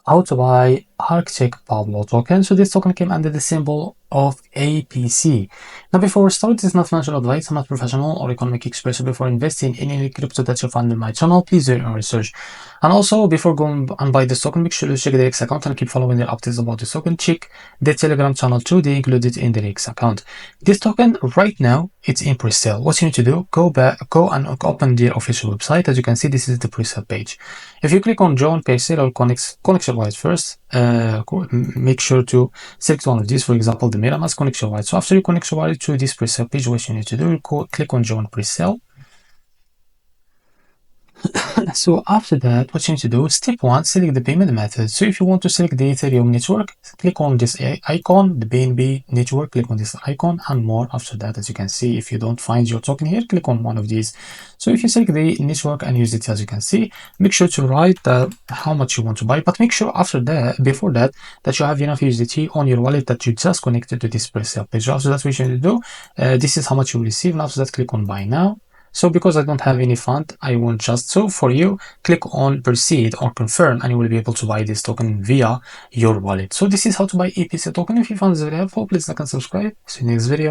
How to buy Arctic Pablo token. So this token came under the symbol of APC. Now before we start, this is not financial advice. I'm not professional or economic expert. So before investing in any crypto that you find on my channel, please do your own research. And also before going and buy this token, make sure to check the X account and keep following the updates about this token. Check the Telegram channel too. They included in the X account. This token right now it's in pre-sale. What you need to do, go and open their official website. As you can see, this is the pre-sale page. If you click on join pre-sale or connect your wallet first, make sure to select one of these. For example, the MetaMask, connect your wallet. So after you connect your wallet to this pre-sale page, what you need to do, click on join pre-sale. So after that, what you need to do, step one, select the payment method. So if you want to select the Ethereum network, click on this icon, the BNB network, click on this icon and more. After that, as you can see, if you don't find your token here, click on one of these. So if you select the network and use it, as you can see, make sure to write how much you want to buy, but make sure after that, before that, that you have enough USDT on your wallet that you just connected to this pre-sale page. So after that, what you need to do, this is how much you will receive. And after that, click on buy now. So because I don't have any fund, I won't just, so for you, click on proceed or confirm and you will be able to buy this token via your wallet. So this is how to buy APC token. If you found this very helpful, please like and subscribe. See you in the next video.